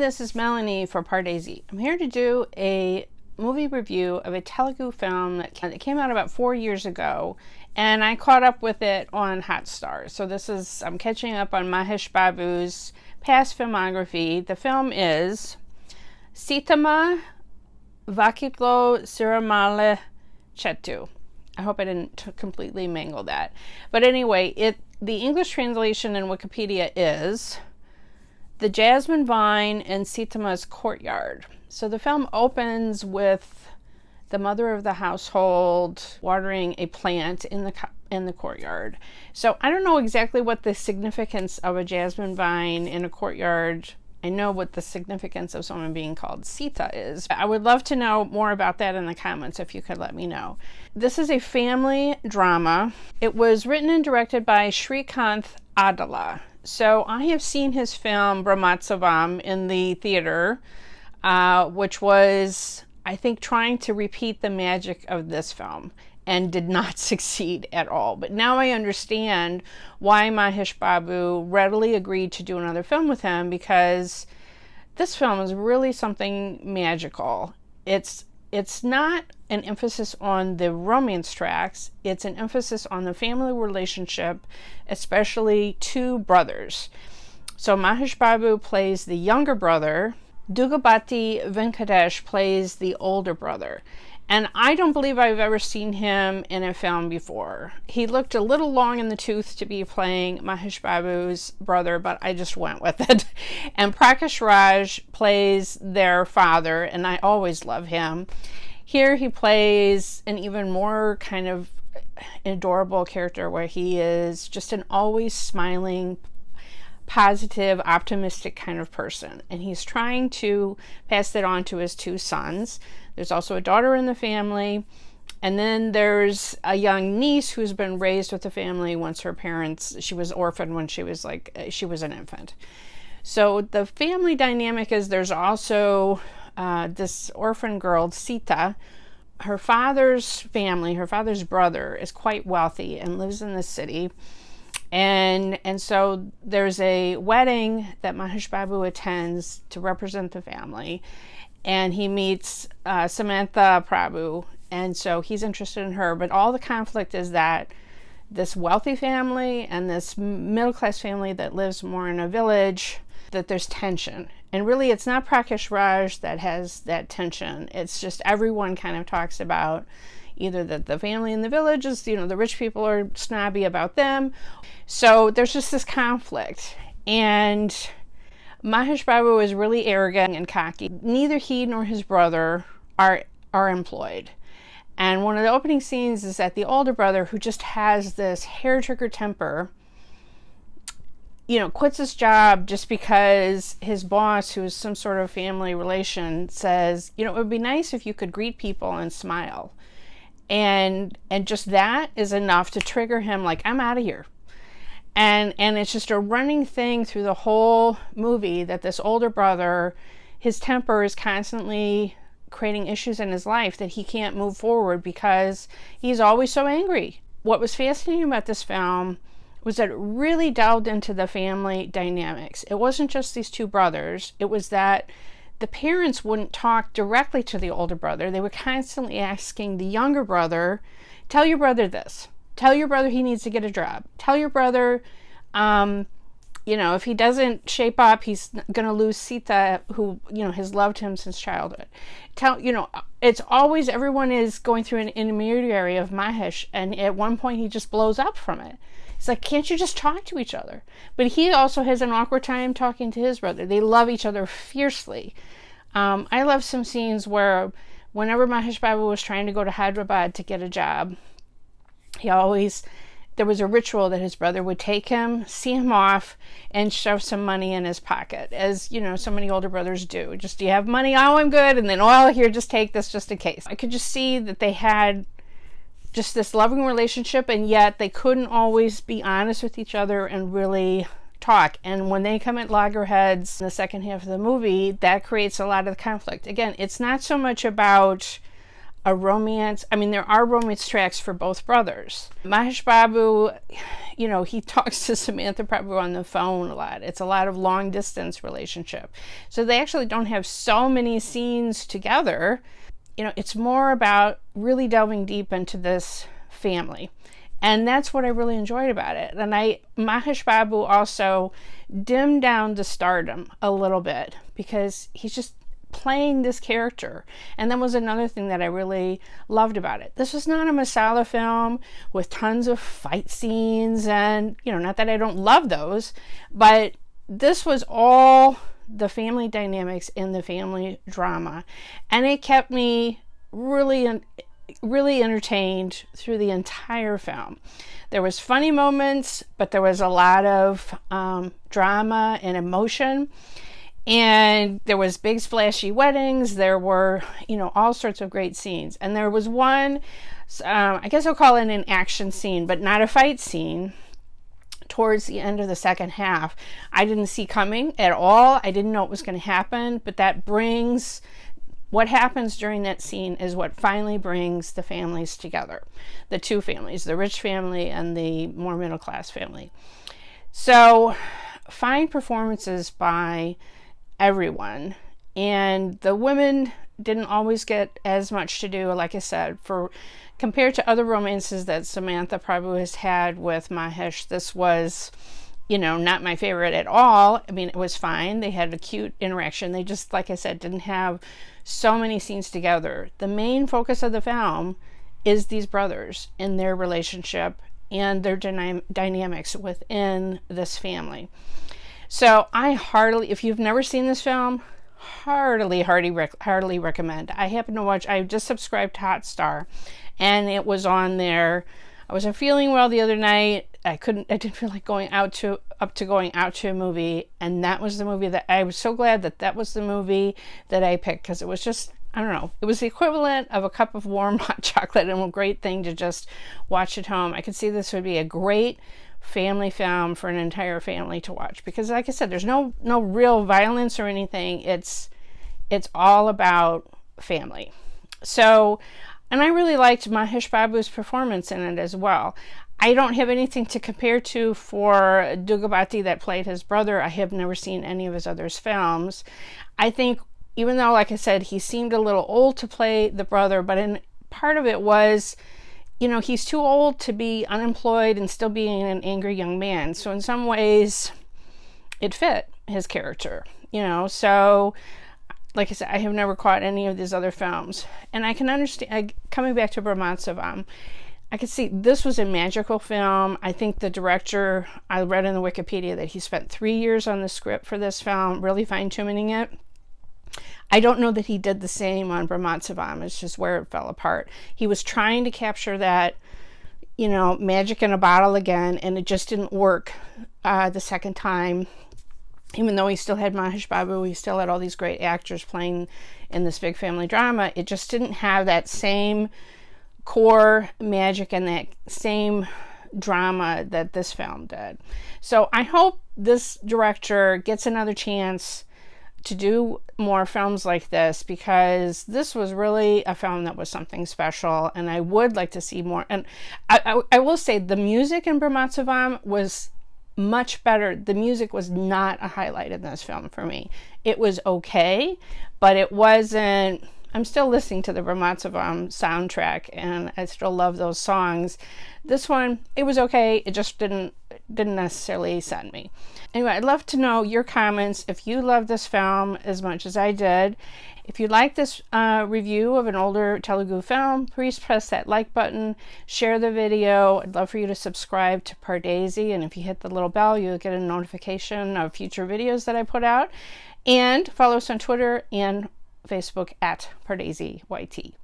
this is Melanie for Pardesi. I'm here to do a movie review of a Telugu film that came out about 4 years ago, and I caught up with it on Hotstar. So I'm catching up on Mahesh Babu's past filmography. The film is Seethamma Vakitlo Sirimalle Chettu. I hope I didn't completely mangle that. But anyway, the English translation in Wikipedia is the Jasmine Vine and Seethamma's Courtyard. So the film opens with the mother of the household watering a plant in the courtyard. So I don't know exactly what the significance of a jasmine vine in a courtyard. I know what the significance of someone being called Seetha is. I would love to know more about that in the comments if you could let me know. This is a family drama. It was written and directed by Srikanth Addala. So I have seen his film Brahmatsavam in the theater, which was, I think, trying to repeat the magic of this film and did not succeed at all. But now I understand why Mahesh Babu readily agreed to do another film with him, because this film is really something magical. It's not an emphasis on the romance tracks, it's an emphasis on the family relationship, especially two brothers. So Mahesh Babu plays the younger brother, Daggubati Venkatesh plays the older brother. And I don't believe I've ever seen him in a film before. He looked a little long in the tooth to be playing Mahesh Babu's brother, but I just went with it. And Prakash Raj plays their father, and I always love him. Here he plays an even more kind of adorable character where he is just an always smiling, positive, optimistic kind of person. And he's trying to pass that on to his two sons. There's also a daughter in the family. And then there's a young niece who's been raised with the family once she was orphaned when she was an infant. So the family dynamic is there's also this orphan girl, Seetha. Her father's brother is quite wealthy and lives in the city. And so there's a wedding that Mahesh Babu attends to represent the family, and he meets Samantha Prabhu, and so he's interested in her. But all the conflict is that this wealthy family and this middle-class family that lives more in a village, that there's tension. And really, it's not Prakash Raj that has that tension. It's just everyone kind of talks about either that the family in the village is, the rich people are snobby about them. So there's just this conflict. And Mahesh Babu is really arrogant and cocky. Neither he nor his brother are employed. And one of the opening scenes is that the older brother, who just has this hair-trigger temper, quits his job just because his boss, who is some sort of family relation, says, it would be nice if you could greet people and smile. And just that is enough to trigger him, like, I'm out of here. And it's just a running thing through the whole movie that this older brother, his temper is constantly creating issues in his life that he can't move forward because he's always so angry. What was fascinating about this film was that it really delved into the family dynamics. It wasn't just these two brothers. It was that the parents wouldn't talk directly to the older brother. They were constantly asking the younger brother, tell your brother this. Tell your brother he needs to get a job. Tell your brother, if he doesn't shape up, he's going to lose Seetha, who, has loved him since childhood. It's always, everyone is going through an intermediary of Mahesh, and at one point he just blows up from it. It's like, can't you just talk to each other? But he also has an awkward time talking to his brother. They love each other fiercely. I love some scenes where whenever Mahesh Babu was trying to go to Hyderabad to get a job, there was a ritual that his brother would take him, see him off, and shove some money in his pocket, as, so many older brothers do. Just, do you have money? Oh, I'm good. And then, oh, here, just take this just in case. I could just see that they had just this loving relationship, and yet they couldn't always be honest with each other and really talk. And when they come at loggerheads in the second half of the movie, that creates a lot of conflict. Again, it's not so much about a romance. I mean, there are romance tracks for both brothers. Mahesh Babu, you know, he talks to Samantha Prabhu on the phone a lot. It's a lot of long distance relationship. So they actually don't have so many scenes together. You know, it's more about really delving deep into this family. And that's what I really enjoyed about it. And Mahesh Babu also dimmed down the stardom a little bit because he's just playing this character. And that was another thing that I really loved about it. This was not a masala film with tons of fight scenes, and, you know, not that I don't love those, but this was all the family dynamics in the family drama. And it kept me really entertained through the entire film. There was funny moments, but there was a lot of drama and emotion. And there was big splashy weddings. There were, you know, all sorts of great scenes. And there was one, I guess I'll call it an action scene, but not a fight scene, towards the end of the second half. I didn't see coming at all. I didn't know it was going to happen, but what happens during that scene is what finally brings the families together. The two families, the rich family and the more middle-class family. So, fine performances by everyone, and the women didn't always get as much to do, like I said, compared to other romances that Samantha Prabhu has had with Mahesh. This was, you know, not my favorite at all. I mean, it was fine. They had a cute interaction. They just, like I said, didn't have so many scenes together. The main focus of the film is these brothers and their relationship and their dynamics within this family. So if you've never seen this film, heartily recommend. I just subscribed to Hotstar, and it was on there. I wasn't feeling well the other night. I didn't feel like going out to a movie, and that was the movie that I was so glad that was the movie that I picked, because it was just, I don't know, it was the equivalent of a cup of warm hot chocolate and a great thing to just watch at home. I could see this would be a great family film for an entire family to watch, because like I said, there's no real violence or anything. It's all about family. So, and I really liked Mahesh Babu's performance in it as well. I don't have anything to compare to for Daggubati, that played his brother. I have never seen any of his other films. I think, even though, like I said, he seemed a little old to play the brother, but part of it was, you know, he's too old to be unemployed and still being an angry young man. So in some ways, it fit his character, you know. So, like I said, I have never caught any of these other films. And I can understand, coming back to Brahmatsavam, I could see this was a magical film. I think the director, I read in the Wikipedia that he spent 3 years on the script for this film, really fine-tuning it. I don't know that he did the same on Brahmatsavam. It's just where it fell apart. He was trying to capture that, you know, magic in a bottle again, and it just didn't work the second time. Even though he still had Mahesh Babu, he still had all these great actors playing in this big family drama. It just didn't have that same core magic and that same drama that this film did. So I hope this director gets another chance to do more films like this, because this was really a film that was something special, and I would like to see more. And I will say the music in Brahmatsavam was much better. The music was not a highlight in this film for me. It was okay, but it wasn't. I'm still listening to the Brahmatsavam soundtrack, and I still love those songs. This one, it was okay. It just didn't necessarily send me. Anyway, I'd love to know your comments if you love this film as much as I did. If you like this review of an older Telugu film, please press that like button, share the video. I'd love for you to subscribe to Pardesi, and if you hit the little bell, you'll get a notification of future videos that I put out. And follow us on Twitter and Facebook at Pardesi YT.